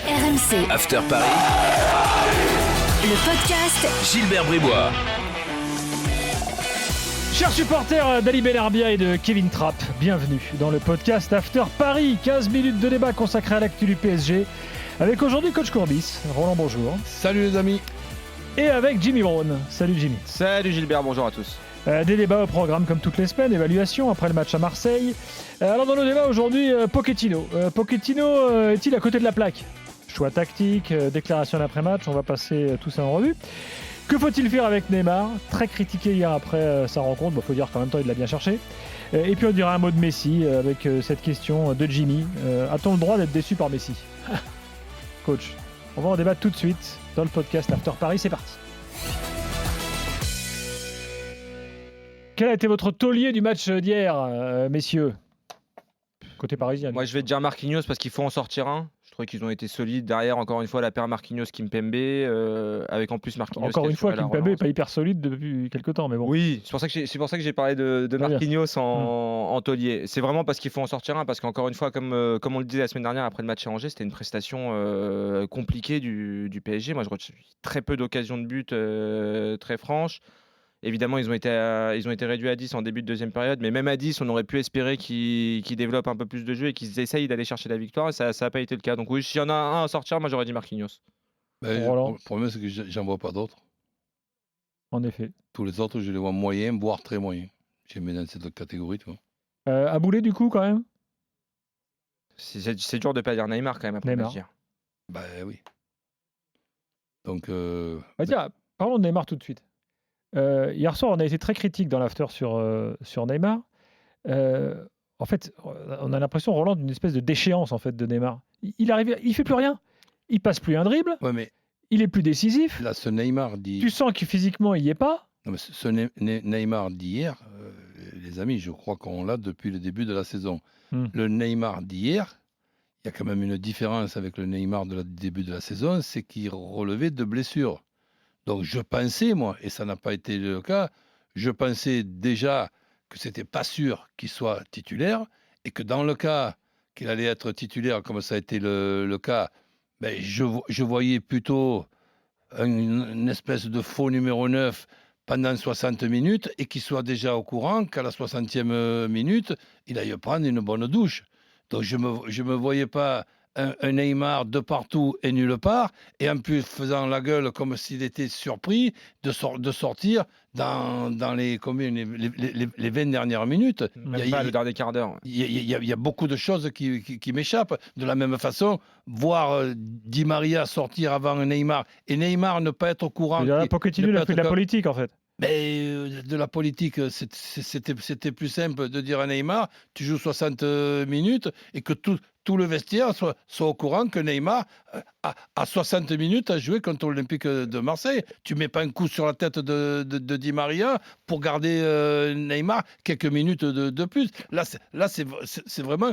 RMC. After Paris. Le podcast Gilbert Bribois. Chers supporters d'Ali Benarbia et de Kevin Trapp, bienvenue dans le podcast After Paris. 15 minutes de débat consacré à l'actu du PSG. Avec aujourd'hui Coach Courbis. Roland, bonjour. Salut les amis. Et avec Jimmy Brown. Salut Jimmy. Salut Gilbert, bonjour à tous. Des débats au programme comme toutes les semaines, évaluation après le match à Marseille. Alors dans nos débats aujourd'hui, Pochettino. Pochettino est-il à côté de la plaque ? Choix tactique, déclaration d'après-match, on va passer tout ça en revue. Que faut-il faire avec Neymar ? Très critiqué hier après sa rencontre, faut dire qu'en même temps il l'a bien cherché. Et puis on dira un mot de Messi avec cette question de Jimmy. A-t-on le droit d'être déçu par Messi ? Coach, on va en débattre tout de suite dans le podcast After Paris, c'est parti. Quel a été votre taulier du match d'hier, messieurs ? Côté parisien. Moi je vais te dire Marquinhos parce qu'il faut en sortir un. Je trouvais qu'ils ont été solides derrière, encore une fois la paire Marquinhos Kimpembe avec en plus Marquinhos. Encore une fois Kimpembe n'est pas hyper solide depuis quelques temps, mais bon. Oui, c'est pour ça que j'ai parlé de Marquinhos en taulier. C'est vraiment parce qu'il faut en sortir un, parce qu'encore une fois, comme on le disait la semaine dernière après le match à Angers, c'était une prestation compliquée du PSG. Moi je retiens très peu d'occasions de but très franches. Évidemment, ils ont été réduits à 10 en début de deuxième période, mais même à 10, on aurait pu espérer qu'ils développent un peu plus de jeu et qu'ils essayent d'aller chercher la victoire, et ça n'a pas été le cas. Donc oui, s'il y en a un à sortir, moi j'aurais dit Marquinhos. Le problème, c'est que j'en vois pas d'autres. En effet. Tous les autres, je les vois moyens, voire très moyens. J'ai mis dans cette catégorie, tu vois. Aboulé, du coup, quand même ? C'est dur de ne pas dire Neymar, quand même, après Neymar. le match. Bah oui. Donc... tiens, parlons de Neymar tout de suite. Hier soir, on a été très critique dans l'after sur Neymar. En fait, on a l'impression, Roland, d'une espèce de déchéance en fait, de Neymar. Il fait plus rien. Il passe plus un dribble. Ouais, mais il est plus décisif. là, ce Neymar dit... Tu sens que physiquement, il n'y est pas. Non, mais ce Neymar d'hier, les amis, je crois qu'on l'a depuis le début de la saison. Le Neymar d'hier, il y a quand même une différence avec le Neymar du début de la saison, c'est qu'il relevait de blessures. Donc je pensais, moi, et ça n'a pas été le cas, je pensais déjà que c'était pas sûr qu'il soit titulaire et que dans le cas qu'il allait être titulaire, comme ça a été le cas, ben je voyais plutôt une espèce de faux numéro 9 pendant 60 minutes et qu'il soit déjà au courant qu'à la 60e minute, il aille prendre une bonne douche. Donc je me voyais pas... Un Neymar de partout et nulle part, et en plus faisant la gueule comme s'il était surpris de sortir dans les 20 dernières minutes. Même pas le dernier quart d'heure. Il y a beaucoup de choses qui m'échappent. De la même façon, voir Di Maria sortir avant Neymar, et Neymar ne pas être au courant. Pochettino a fait de la politique, en fait. Mais de la politique, c'était plus simple de dire à Neymar, tu joues 60 minutes et que tout le vestiaire soit au courant que Neymar, à 60 minutes, a joué contre l'Olympique de Marseille. Tu mets pas un coup sur la tête de Di Maria pour garder Neymar quelques minutes de plus. Là, c'est vraiment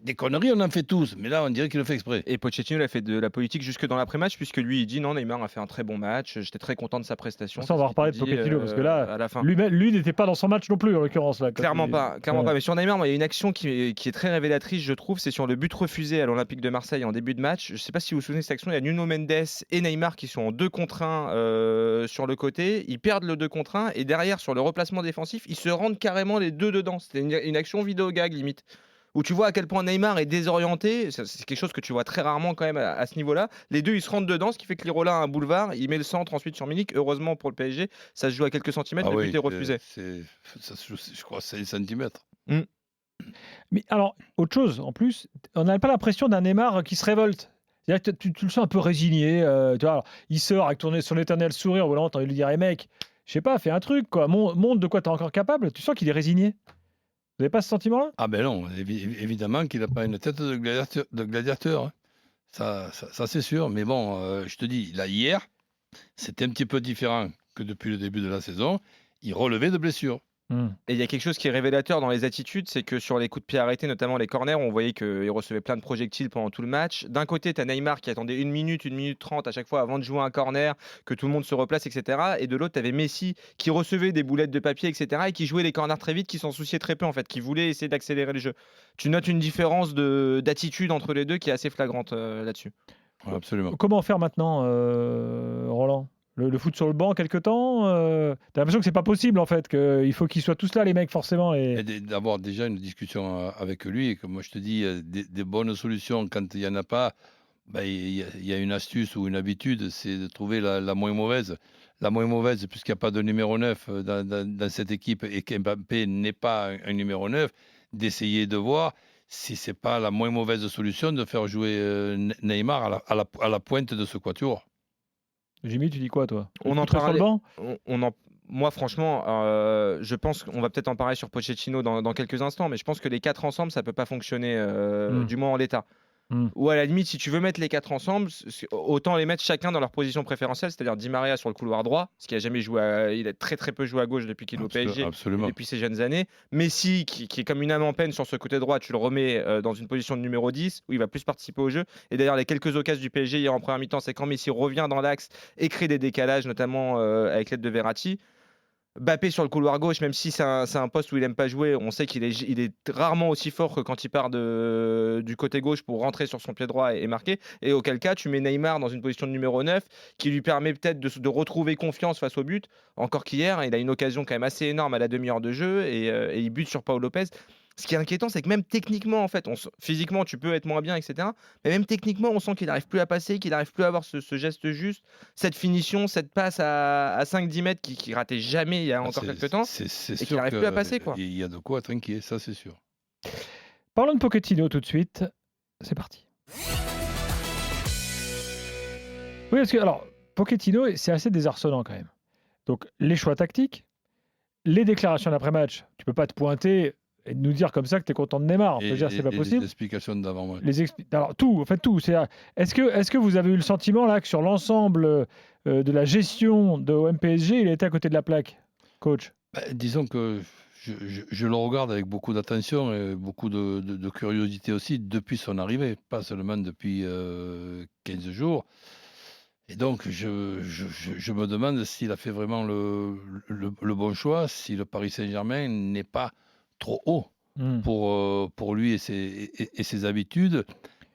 des conneries, on en fait tous. Mais là, on dirait qu'il le fait exprès. Et Pochettino a fait de la politique jusque dans l'après-match, puisque lui, il dit non, Neymar a fait un très bon match. J'étais très content de sa prestation. Ça, on va reparler de Pochettino, parce que là, à la fin. lui n'était pas dans son match non plus, en l'occurrence. Là, clairement pas. Mais sur Neymar, moi, il y a une action qui est très révélatrice, je trouve. C'est sur le but refusé à l'Olympique de Marseille en début de match. Je ne sais pas si vous vous souvenez de cette action. Il y a Nuno Mendes et Neymar qui sont en 2 contre 1 sur le côté. Ils perdent le 2 contre 1 et derrière, sur le replacement défensif, ils se rendent carrément les deux dedans. C'était une action vidéo gag limite, où tu vois à quel point Neymar est désorienté. C'est quelque chose que tu vois très rarement quand même à ce niveau-là. Les deux, ils se rentrent dedans, ce qui fait que Lirola a un boulevard. Il met le centre ensuite sur Milik. Heureusement pour le PSG, ça se joue à quelques centimètres. Le but est refusé. Ça se joue, je crois, 6 centimètres. Mais alors, autre chose, en plus, on n'a pas l'impression d'un Neymar qui se révolte. C'est-à-dire que tu le sens un peu résigné. Tu vois, alors, il sort avec son éternel sourire. Voilà, t'as envie de lui dire, hey, mec, je sais pas, fais un truc, quoi. Montre de quoi t'es encore capable. Tu sens qu'il est résigné. Vous n'avez pas ce sentiment-là ? Ah ben non, évidemment qu'il n'a pas une tête de gladiateur. Ça c'est sûr. Mais bon, je te dis, là, hier, c'était un petit peu différent que depuis le début de la saison. Il relevait de blessures. Et il y a quelque chose qui est révélateur dans les attitudes, c'est que sur les coups de pied arrêtés, notamment les corners, on voyait qu'il recevait plein de projectiles pendant tout le match. D'un côté, tu as Neymar qui attendait 1 minute 30 à chaque fois avant de jouer un corner, que tout le monde se replace, etc. Et de l'autre, tu avais Messi qui recevait des boulettes de papier, etc. et qui jouait les corners très vite, qui s'en souciait très peu en fait, qui voulait essayer d'accélérer le jeu. Tu notes une différence d'attitude entre les deux qui est assez flagrante là-dessus. Absolument. Comment faire maintenant, Roland ? Le foot sur le banc quelque temps T'as l'impression que c'est pas possible en fait, qu'il faut qu'ils soient tous là les mecs forcément. Et d'avoir déjà une discussion avec lui, et comme moi je te dis, des bonnes solutions quand il n'y en a pas, il y a une astuce ou une habitude, c'est de trouver la moins mauvaise. La moins mauvaise, puisqu'il n'y a pas de numéro 9 dans cette équipe et qu'Mbappé n'est pas un numéro 9, d'essayer de voir si ce n'est pas la moins mauvaise solution de faire jouer Neymar à la pointe de ce quatuor. Jimmy, tu dis quoi toi ? On en sur le banc ? Moi, franchement, je pense qu'on va peut-être en parler sur Pochettino dans quelques instants, mais je pense que les 4 ensemble, ça ne peut pas fonctionner, du moins en l'état. Ou à la limite, si tu veux mettre les 4 ensemble, autant les mettre chacun dans leur position préférentielle, c'est-à-dire Di Maria sur le couloir droit, parce qu'il a jamais joué, il a très très peu joué à gauche depuis qu'il est au PSG, depuis ses jeunes années. Messi, qui est comme une âme en peine sur ce côté droit, tu le remets dans une position de numéro 10, où il va plus participer au jeu. Et d'ailleurs, les quelques occasions du PSG hier en première mi-temps, c'est quand Messi revient dans l'axe et crée des décalages, notamment avec l'aide de Verratti. Mbappé sur le couloir gauche, même si c'est un poste où il n'aime pas jouer, on sait qu'il est rarement aussi fort que quand il part du côté gauche pour rentrer sur son pied droit et marquer. Et auquel cas, tu mets Neymar dans une position de numéro 9 qui lui permet peut-être de retrouver confiance face au but. Encore qu'hier, il a une occasion quand même assez énorme à la demi-heure de jeu et il bute sur Pau Lopez. Ce qui est inquiétant, c'est que même techniquement, en fait, physiquement, tu peux être moins bien, etc. Mais même techniquement, on sent qu'il n'arrive plus à passer, qu'il n'arrive plus à avoir ce geste juste, cette finition, cette passe à 5-10 mètres qui ratait jamais il y a encore quelques temps, et qu'il n'arrive plus à passer. Il y a de quoi être inquiet, ça c'est sûr. Parlons de Pochettino tout de suite. C'est parti. Oui, parce que alors, Pochettino, c'est assez désarçonnant quand même. Donc, les choix tactiques, les déclarations d'après-match, tu peux pas te pointer et nous dire comme ça que tu es content de Neymar. On peut dire c'est pas possible. Les explications d'avant. Alors tout, en fait tout. Est-ce que vous avez eu le sentiment là que sur l'ensemble de la gestion de OM-PSG, il était à côté de la plaque, coach ? Disons que je le regarde avec beaucoup d'attention et beaucoup de curiosité aussi depuis son arrivée, pas seulement depuis 15 jours. Et donc, je me demande s'il a fait vraiment le bon choix, si le Paris Saint-Germain n'est pas trop haut pour lui et ses habitudes.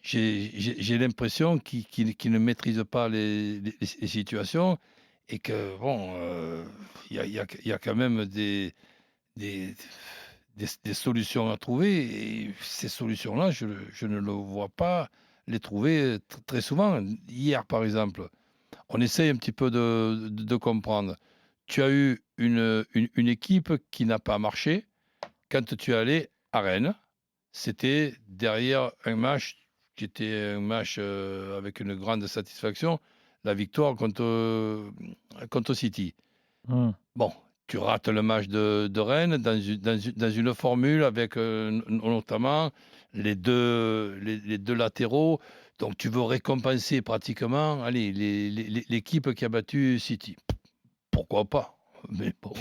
J'ai l'impression qu'il ne maîtrise pas les situations et que, bon, il y a quand même des solutions à trouver. Et ces solutions-là, je ne le vois pas les trouver très souvent. Hier, par exemple, on essaye un petit peu de comprendre. Tu as eu une équipe qui n'a pas marché. Quand tu es allé à Rennes, c'était derrière un match qui était un match avec une grande satisfaction, la victoire contre City. Bon, tu rates le match de Rennes dans une formule avec notamment les deux latéraux. Donc tu veux récompenser pratiquement l'équipe qui a battu City. Pourquoi pas ? Mais bon,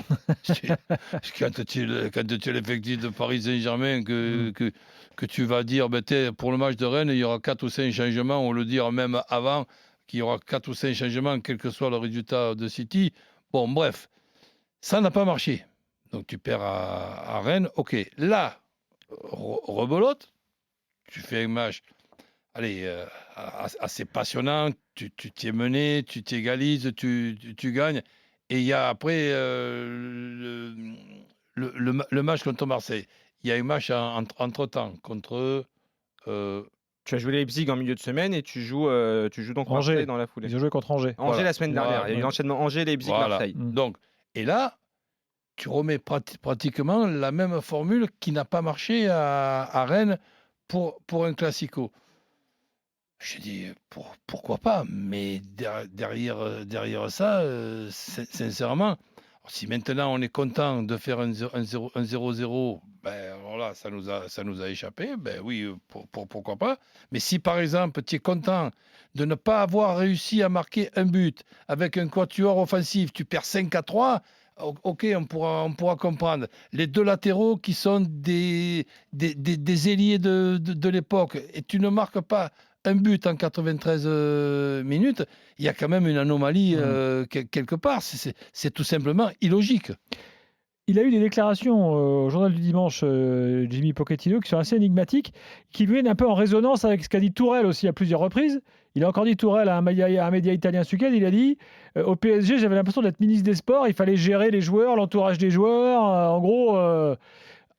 quand tu es l'effectif de Paris Saint-Germain, que tu vas dire, pour le match de Rennes, il y aura 4 ou 5 changements, ou le dire même avant, qu'il y aura 4 ou 5 changements, quel que soit le résultat de City. Bon, bref, ça n'a pas marché. Donc tu perds à Rennes. Ok, là, rebelote, tu fais un match assez passionnant, tu t'y es mené, tu t'égalises, tu gagnes. Et il y a après le match contre Marseille. Il y a un match entre-temps contre... Tu as joué Leipzig en milieu de semaine et tu joues donc Angers. Marseille dans la foulée. Ils ont joué contre Angers. Angers la semaine dernière. Il y a eu l'enchaînement Angers, Leipzig, Marseille. Donc, et là, tu remets pratiquement la même formule qui n'a pas marché à Rennes pour un classico. Je dis pourquoi pas, mais derrière ça, sincèrement, si maintenant on est content de faire un 0-0, voilà, ça nous a échappé, oui, pourquoi pas. Mais si par exemple tu es content de ne pas avoir réussi à marquer un but avec un quatuor offensif, tu perds 5-3. Ok, on pourra comprendre. Les deux latéraux qui sont des ailiers de l'époque, et tu ne marques pas un but en 93 minutes, il y a quand même une anomalie quelque part. C'est tout simplement illogique. Il a eu des déclarations au journal du dimanche, Jimmy Pochettino, qui sont assez énigmatiques, qui viennent un peu en résonance avec ce qu'a dit Tourelle aussi à plusieurs reprises. Il a encore dit Tourelle à un média italien ce week-end, il a dit au PSG, j'avais l'impression d'être ministre des Sports, il fallait gérer les joueurs, l'entourage des joueurs. En gros,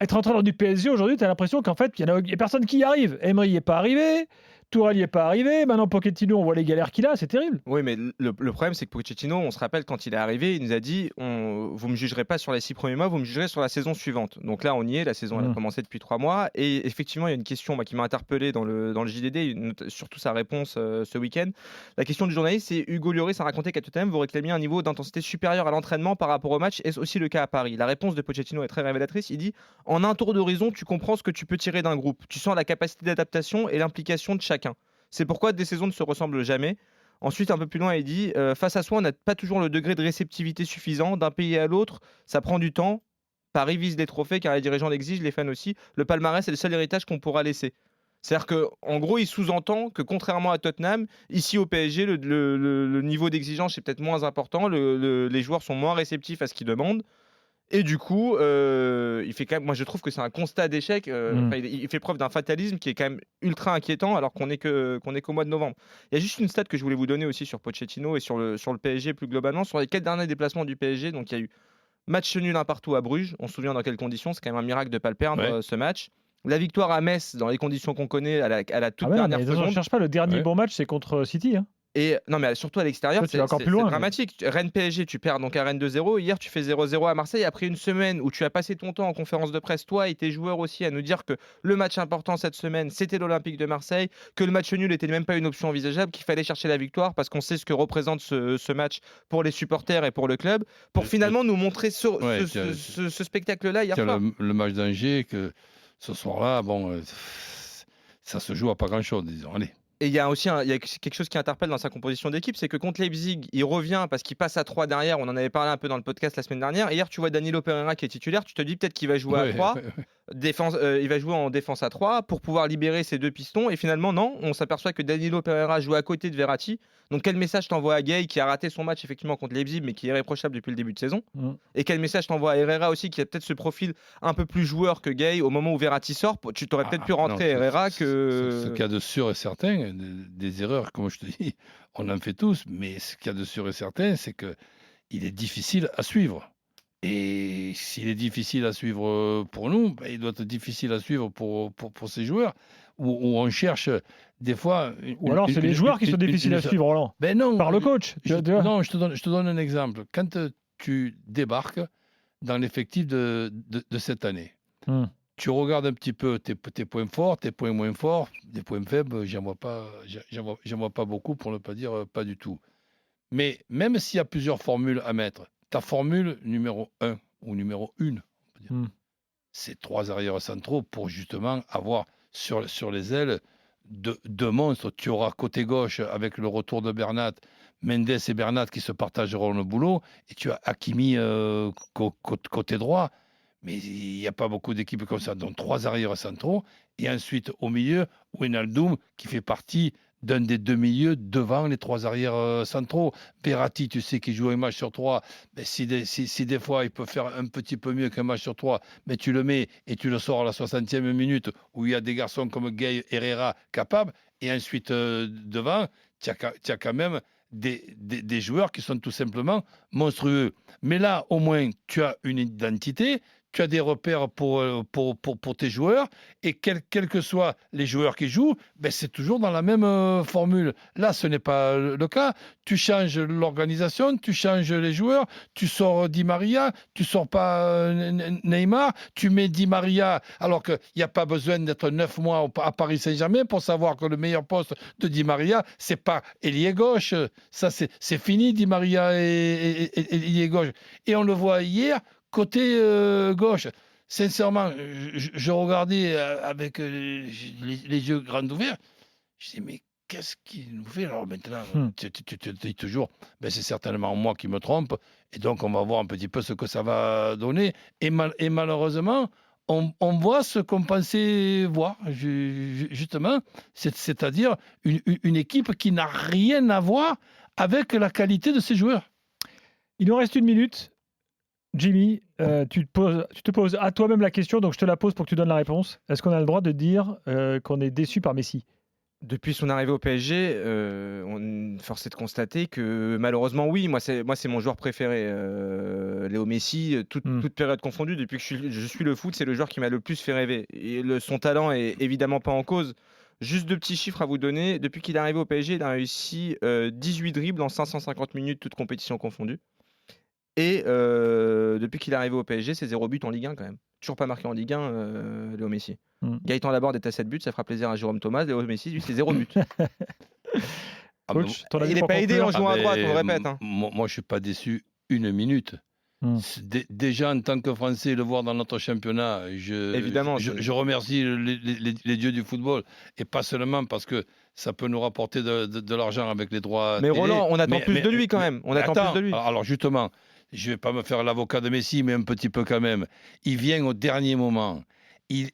être entraîneur du PSG aujourd'hui, tu as l'impression qu'en fait, il n'y a personne qui y arrive. Emery n'y est pas arrivé. Tourelle n'y est pas arrivé. Maintenant, Pochettino, on voit les galères qu'il a. C'est terrible. Oui, mais le problème, c'est que Pochettino, on se rappelle quand il est arrivé, il nous a dit vous ne me jugerez pas sur les 6 premiers mois, vous me jugerez sur la saison suivante. Donc là, on y est. La saison elle a commencé depuis 3 mois. Et effectivement, il y a une question qui m'a interpellé dans le JDD, surtout sa réponse ce week-end. La question du journaliste, c'est Hugo Lloris a raconté qu'à Tottenham, vous réclamiez un niveau d'intensité supérieur à l'entraînement par rapport au match. Est-ce aussi le cas à Paris? La réponse de Pochettino est très révélatrice. Il dit en un tour d'horizon, tu comprends ce que tu peux tirer d'un groupe. Tu sens la capacité d'adaptation et l'implication de chacun. C'est pourquoi des saisons ne se ressemblent jamais. Ensuite, un peu plus loin, il dit face à soi, on n'a pas toujours le degré de réceptivité suffisant. D'un pays à l'autre, ça prend du temps. Paris vise les trophées car les dirigeants l'exigent, les fans aussi. Le palmarès, c'est le seul héritage qu'on pourra laisser. C'est-à-dire qu'en gros, il sous-entend que contrairement à Tottenham, ici au PSG, le niveau d'exigence est peut-être moins important. Les joueurs sont moins réceptifs à ce qu'ils demandent. Et du coup, il fait quand même, moi je trouve que c'est un constat d'échec. Il fait preuve d'un fatalisme qui est quand même ultra inquiétant alors qu'on est qu'au mois de novembre. Il y a juste une stat que je voulais vous donner aussi sur Pochettino et sur le PSG plus globalement. Sur les 4 derniers déplacements du PSG, donc il y a eu match nul 1 partout à Bruges. On se souvient dans quelles conditions. C'est quand même un miracle de ne pas le perdre ce match. La victoire à Metz dans les conditions qu'on connaît à la toute dernière seconde. On ne cherche pas le dernier bon match, c'est contre City. Hein. Et non, mais surtout à l'extérieur, c'est dramatique. Rennes PSG, tu perds donc à Rennes 2-0. Hier, tu fais 0-0 à Marseille. Après une semaine où tu as passé ton temps en conférence de presse, toi et tes joueurs aussi, à nous dire que le match important cette semaine, c'était l'Olympique de Marseille, que le match nul n'était même pas une option envisageable, qu'il fallait chercher la victoire parce qu'on sait ce que représente ce match pour les supporters et pour le club, pour finalement nous montrer ce spectacle-là hier soir. Le match d'Angers, que ce soir-là, ça se joue à pas grand-chose, disons. Allez. Et il y a aussi quelque chose qui interpelle dans sa composition d'équipe, c'est que contre Leipzig, il revient parce qu'il passe à 3 derrière. On en avait parlé un peu dans le podcast la semaine dernière. Hier, tu vois Danilo Pereira qui est titulaire. Tu te dis peut-être qu'il va jouer à 3. Il va jouer en défense à 3 pour pouvoir libérer ses 2 pistons. Et finalement, non. On s'aperçoit que Danilo Pereira joue à côté de Verratti. Donc, quel message t'envoie à Gay qui a raté son match effectivement contre Leipzig, mais qui est irréprochable depuis le début de saison? Et quel message t'envoie à Herrera aussi, qui a peut-être ce profil un peu plus joueur que Gay au moment où Verratti sort? Tu t'aurais peut-être pu rentrer Herrera que. Ce qu'il y a de sûr et certain, des erreurs, comme je te dis, on en fait tous, mais ce qu'il y a de sûr et certain, c'est qu'il est difficile à suivre. Et s'il est difficile à suivre pour nous, il doit être difficile à suivre pour ces joueurs, où on cherche des fois... Ou alors c'est les joueurs qui sont difficiles à suivre, Roland. Non, par le coach. Non, je te donne un exemple. Quand tu débarques dans l'effectif de cette année, tu regardes un petit peu tes points forts, tes points moins forts, des points faibles, j'en vois pas beaucoup, pour ne pas dire pas du tout. Mais même s'il y a plusieurs formules à mettre, ta formule numéro 1 ou numéro 1, c'est 3 arrières centraux pour justement avoir sur les ailes deux monstres. Tu auras côté gauche avec le retour de Bernat, Mendes et Bernat qui se partageront le boulot, et tu as Hakimi côté droit. Mais il n'y a pas beaucoup d'équipes comme ça, donc 3 arrières centraux, et ensuite au milieu, Wijnaldum qui fait partie d'un des 2 milieux devant les 3 arrières centraux. Verratti, tu sais qu'il joue un match sur 3, mais si des fois il peut faire un petit peu mieux qu'un match sur 3, mais tu le mets et tu le sors à la 60e minute où il y a des garçons comme Gay, Herrera capables, et ensuite devant, tu as quand même des joueurs qui sont tout simplement monstrueux. Mais là, au moins, tu as une identité, tu as des repères pour tes joueurs, et quels que soient les joueurs qui jouent, c'est toujours dans la même formule. Là, ce n'est pas le cas. Tu changes l'organisation, tu changes les joueurs, tu sors Di Maria, tu sors pas Neymar, tu mets Di Maria, alors qu'il n'y a pas besoin d'être 9 mois à Paris Saint-Germain pour savoir que le meilleur poste de Di Maria, c'est pas ailier gauche. Ça, c'est fini, Di Maria et ailier gauche. Et on le voit hier, côté gauche. Sincèrement, je regardais avec les yeux grands ouverts. Je dis, mais qu'est-ce qu'il nous fait? Alors maintenant, tu te dis toujours, c'est certainement moi qui me trompe. Et donc, on va voir un petit peu ce que ça va donner. Et malheureusement, on voit ce qu'on pensait voir, justement. C'est-à-dire une équipe qui n'a rien à voir avec la qualité de ses joueurs. Il nous reste 1 minute. Jimmy, tu te poses à toi-même la question, donc je te la pose pour que tu donnes la réponse. Est-ce qu'on a le droit de dire qu'on est déçu par Messi? Depuis son arrivée au PSG, force est de constater que malheureusement, oui, moi c'est mon joueur préféré. Léo Messi, toute période confondue, depuis que je suis le foot, c'est le joueur qui m'a le plus fait rêver. Et son talent est évidemment pas en cause. Juste 2 petits chiffres à vous donner. Depuis qu'il est arrivé au PSG, il a réussi 18 dribbles en 550 minutes, toutes compétitions confondues. Et depuis qu'il est arrivé au PSG, c'est 0 but en Ligue 1 quand même. Toujours pas marqué en Ligue 1, Léo Messi. Gaëtan Laborde est à 7 buts, ça fera plaisir à Jérôme Thomas. Léo Messi, lui, c'est 0 but. Coach, il n'est pas aidé en jouant à droite, on le répète. Hein. Moi, je ne suis pas déçu une minute. Déjà, en tant que Français, le voir dans notre championnat, je remercie les dieux du football. Et pas seulement parce que ça peut nous rapporter de l'argent avec les droits. Mais télé. Roland, on attend plus de lui quand même. Attends, plus de lui. Alors justement, je ne vais pas me faire l'avocat de Messi, mais un petit peu quand même. Il vient au dernier moment. Il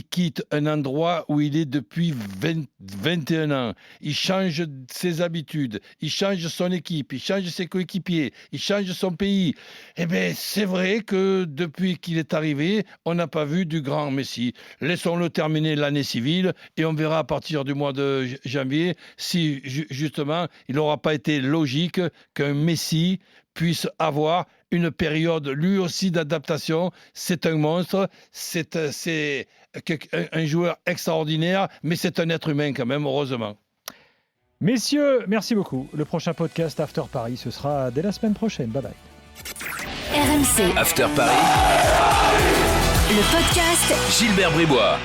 quitte un endroit où il est depuis 21 ans. Il change ses habitudes, il change son équipe, il change ses coéquipiers, il change son pays. Eh bien, c'est vrai que depuis qu'il est arrivé, on n'a pas vu du grand Messi. Laissons-le terminer l'année civile et on verra à partir du mois de janvier si, justement, il n'aura pas été logique qu'un Messi puisse avoir une période lui aussi d'adaptation. C'est un monstre, c'est un joueur extraordinaire, mais c'est un être humain quand même, heureusement. Messieurs, merci beaucoup. Le prochain podcast After Paris, ce sera dès la semaine prochaine. Bye bye. RMC After Paris. Le podcast Gilbert Bribois.